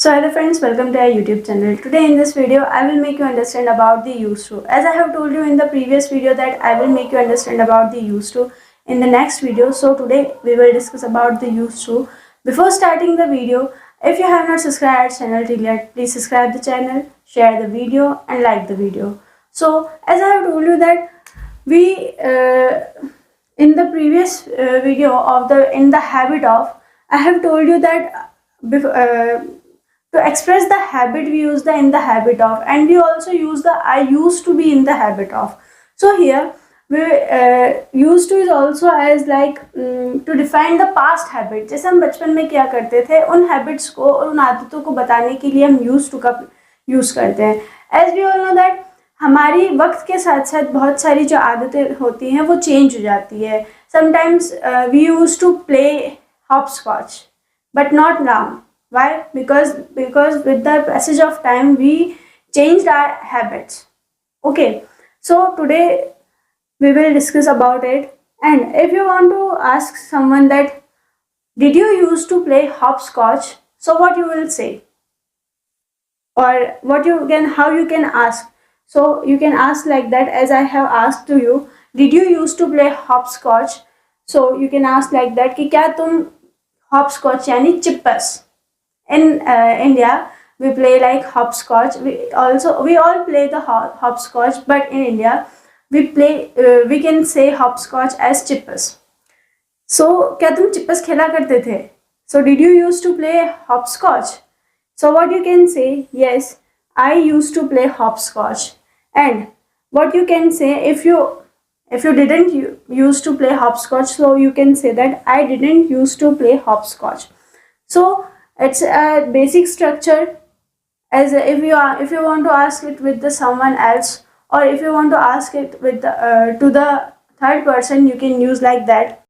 So hello friends, welcome to our YouTube channel. Today in this video, I will make you understand about the used to. As I have told you in the previous video that I will make you understand about the used to in the next video. So today we will discuss about the used to. Before starting the video, if you have not subscribed channel till yet, please subscribe the channel, share the video and like the video. So as I have told you that we in the previous video of in the habit of, I have told you that to express the habit we use the in the habit of, and we also use the I used to be in the habit of. So here we used to is also as like to define the past habit. जैसे हम बचपन में क्या करते थे, उन habits को और उन आदतों को बताने के लिए हम used to का यूज़ करते हैं. As we all know that हमारी वक्त के साथ साथ बहुत सारी जो आदतें होती हैं वो चेंज हो जाती है. Sometimes we used to play hopscotch, but not now. Why? Because with the passage of time we changed our habits. Okay, so today we will discuss about it. And if you want to ask someone that did you used to play hopscotch, so what you will say, or what you can, how you can ask. So you can ask like that, as I have asked to you, did you used to play hopscotch? So you can ask like that कि क्या तुम hopscotch यानी चिप्पस. In India we play like hopscotch. We all play the hopscotch, but in India we can say hopscotch as chippas. So क्या तुम चिप्पस खेला करते थे? So did you used to play hopscotch? So what you can say, yes, I used to play hopscotch. And what you can say, if you didn't used to play hopscotch, so you can say that I didn't used to play hopscotch. So it's a basic structure. As if you want to ask it with the someone else, or if you want to ask it with the to the third person, you can use like that.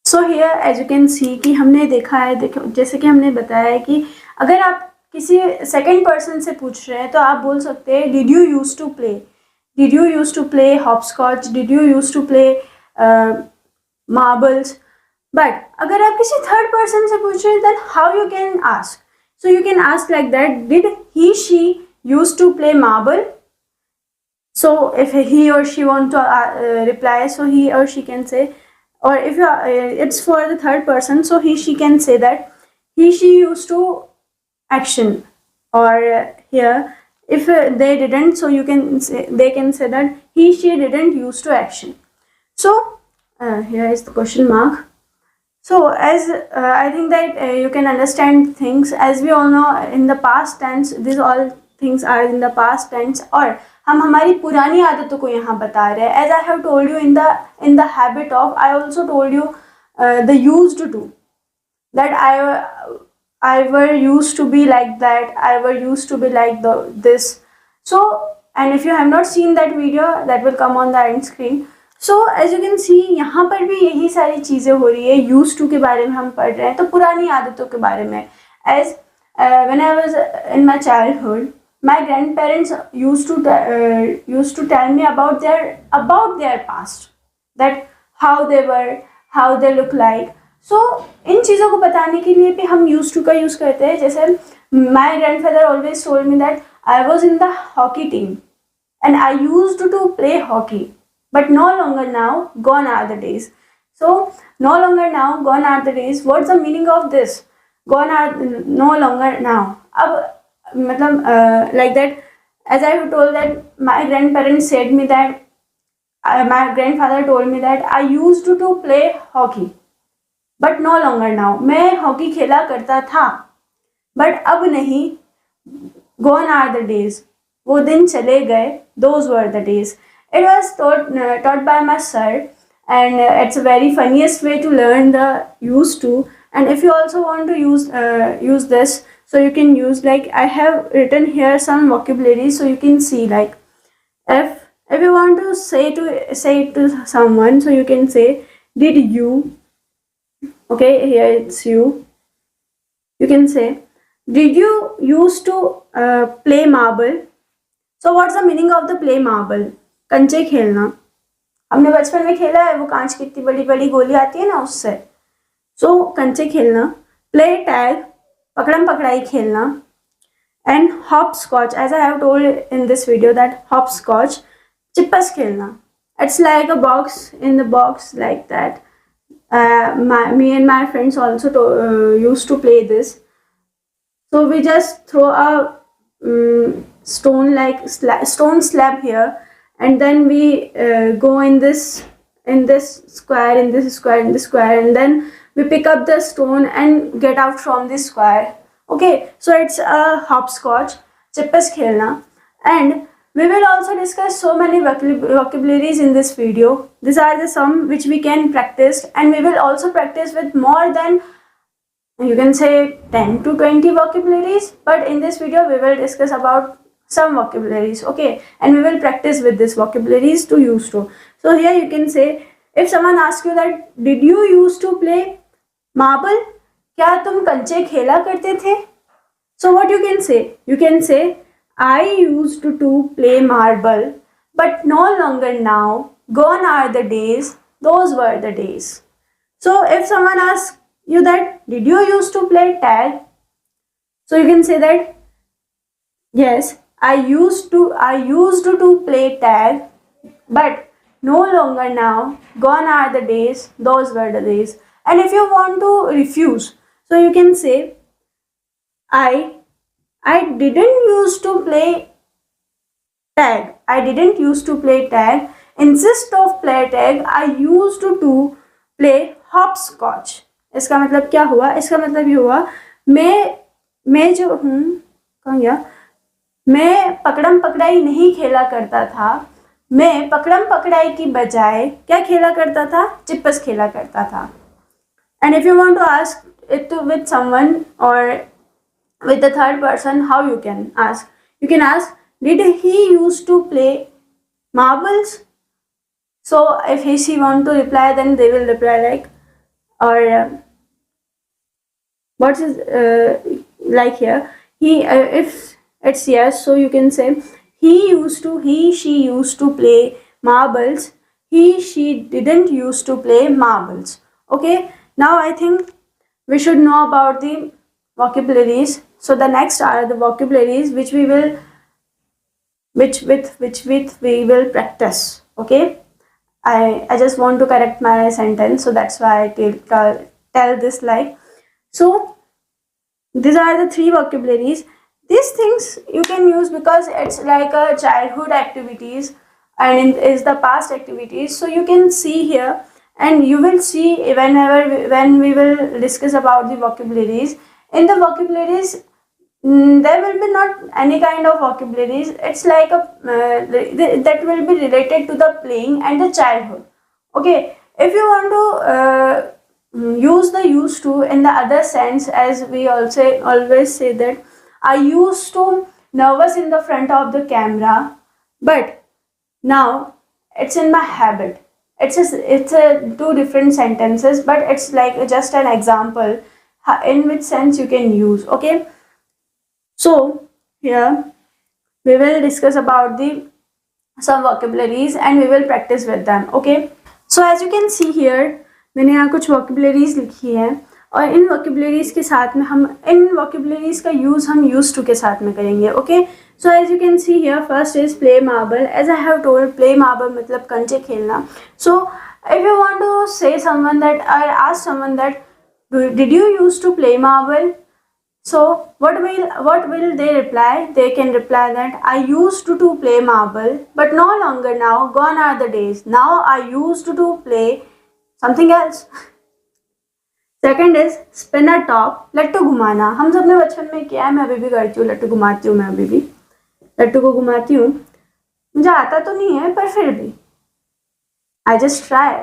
So here as you can see कि हमने देखा है, देखो जैसे कि हमने बताया है कि अगर आप किसी सेकंड पर्सन से पूछ रहे हैं तो आप बोल सकते हैं did you use to play, did you use to play hopscotch, did you use to play marbles. But अगर आप किसी थर्ड पर्सन से पूछ रहे हैं then how you can ask. So you can ask like that, did he she use to play marble. So if he or she want to reply, so he or she can say, or if it's for the third person, so he she can say that he she used to action. Or here if they didn't, so you can say, they can say that he she didn't used to action. So here is the question mark. So as I think that you can understand things. As we all know, in the past tense, these all things are in the past tense. और हम हमारी पुरानी आदतों को यहाँ बता रहे हैं. As I have told you in the habit of, I also told you the used to, that I were used to be like that, I were used to be like this. So and if you have not seen that video, that will come on the end screen. So as you can see, यहाँ पर भी यही सारी चीज़ें हो रही है. Use to के बारे में हम पढ़ रहे हैं, तो पुरानी आदतों के बारे में. As when I was in my childhood, my grandparents used to tell me about their past, that how they were, how they look like. So इन चीज़ों को बताने के लिए भी हम used to का यूज़ करते हैं. जैसे my grandfather always told me that I was in the hockey team and I used to play hockey. But no longer now, gone are the days. So no longer now, gone are the days. What's the meaning of this? Gone are no longer now. अब मतलब like that, as I have told that my grandparents said me that my grandfather told me that I used to play hockey, but no longer now. मैं hockey खेला करता था, but अब नहीं. Gone are the days. वो दिन चले गए. Those were the days. It was taught by my sir, and it's a very funniest way to learn the used to. And if you also want to use this, so you can use like I have written here some vocabulary, so you can see like if you want to say it to someone, so you can say did you. Okay, here it's you. You can say did you used to play marble. So what's the meaning of the play marble? कंचे खेलना. हमने बचपन में खेला है, वो कांच की इतनी बड़ी बड़ी गोली आती है ना, उससे. सो कंचे खेलना. प्ले टैग, पकड़म पकड़ाई खेलना. And hopscotch, as I have told in this video, that hopscotch, chippas khelna. It's like a box in the box, like that. Me and my friends also used to play this. So we just throw a stone like stone slab here, and then we go in this square, in this square, in this square, and then we pick up the stone and get out from this square. Okay, so it's a hopscotch, chippas khelna. And we will also discuss so many vocabularies in this video. These are the some which we can practice, and we will also practice with more than, you can say, 10 to 20 vocabularies, but in this video we will discuss about some vocabularies. Okay, and we will practice with this vocabularies to use to. So here you can say, if someone asks you that did you used to play marble, क्या तुम कंचे खेला करते थे? So what you can say? You can say, I used to play marble, but no longer now. Gone are the days. Those were the days. So if someone asks you that did you used to play tag, so you can say that yes, I used to play tag, but no longer now. Gone are the days. Those were the days. And if you want to refuse, so you can say, I didn't used to play tag. I didn't used to play tag. Instead of play tag, I used to play hopscotch. इसका मतलब क्या हुआ? इसका मतलब ये हुआ, मैं जो हूँ, कहाँ गया, मैं पकड़म पकड़ाई नहीं खेला करता था. मैं पकड़म पकड़ाई की बजाय क्या खेला करता था? चिप्पस खेला करता था. And if you want to ask it with someone or with the third person, how you can ask? You can ask, did he used to play marbles? So if she want to reply, then they will reply like, or what is like here, he if it's yes, so you can say, she used to play marbles. She didn't used to play marbles. Okay, now I think we should know about the vocabularies. So the next are the vocabularies which we will we will practice. Okay, I just want to correct my sentence, so that's why I tell this like. So these are the 3 vocabularies. These things you can use because it's like a childhood activities and is the past activities. So you can see here, and you will see when we will discuss about the vocabularies. In the vocabularies, there will be not any kind of vocabularies. It's like a that will be related to the playing and the childhood. Okay, if you want to use the used to in the other sense, as we also always say that I used to nervous in the front of the camera, but now it's in my habit. It's a 2 different sentences, but it's like just an example in which sense you can use. Okay, so here we will discuss about the some vocabularies and we will practice with them. Okay, so as you can see here, मैंने यहाँ कुछ vocabularies लिखी है, और इन vocabularies के साथ में हम इन vocabularies का यूज़ हम used to के साथ में करेंगे. Okay, so as you can see here, first is play marble. As I have told, play marble मतलब कंचे खेलना. So if you want to say someone that, or ask someone that did you used to play marble, so what will they reply? They can reply that I used to play marble, but no longer now. Gone are the days. Now I used to play something else. Second is spin a top, लट्टू घुमाना. हम सब ने बचपन में किया है, मैं अभी भी करती हूँ, लट्टू घुमाती हूँ. मैं अभी भी लट्टू को घुमाती हूँ. मुझे आता तो नहीं है, पर फिर भी आई जस्ट ट्राई.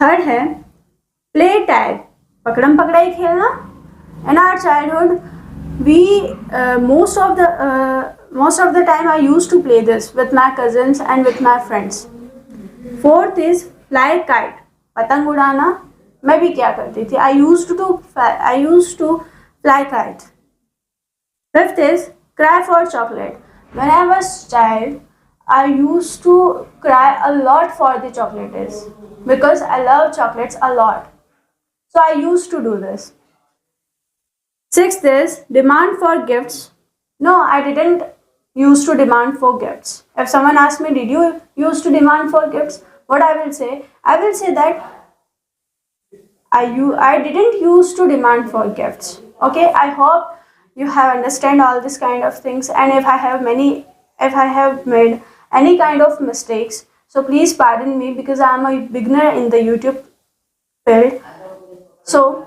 थर्ड है प्ले टैग, पकड़म पकड़ाई खेलना. In our childhood we most of the time I used to play this with my cousins and with my friends. Fourth is fly kite, पतंग उड़ाना. मैं भी क्या करती थी, I used to fly kite. Fifth is cry for chocolate. When I was child, I used to cry a lot for the chocolates because I love chocolates a lot. So I used to do this. Sixth is demand for gifts. No, I didn't used to demand for gifts. If someone asks me, did you used to demand for gifts? What I will say? I will say that I didn't used to demand for gifts. Okay, I hope you have understand all this kind of things, and if I have made any kind of mistakes, so please pardon me because I am a beginner in the YouTube field. So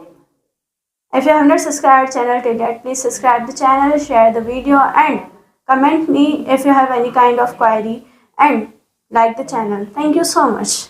if you have not subscribed channel till yet, please subscribe the channel, share the video, and comment me if you have any kind of query, and like the channel. Thank you so much.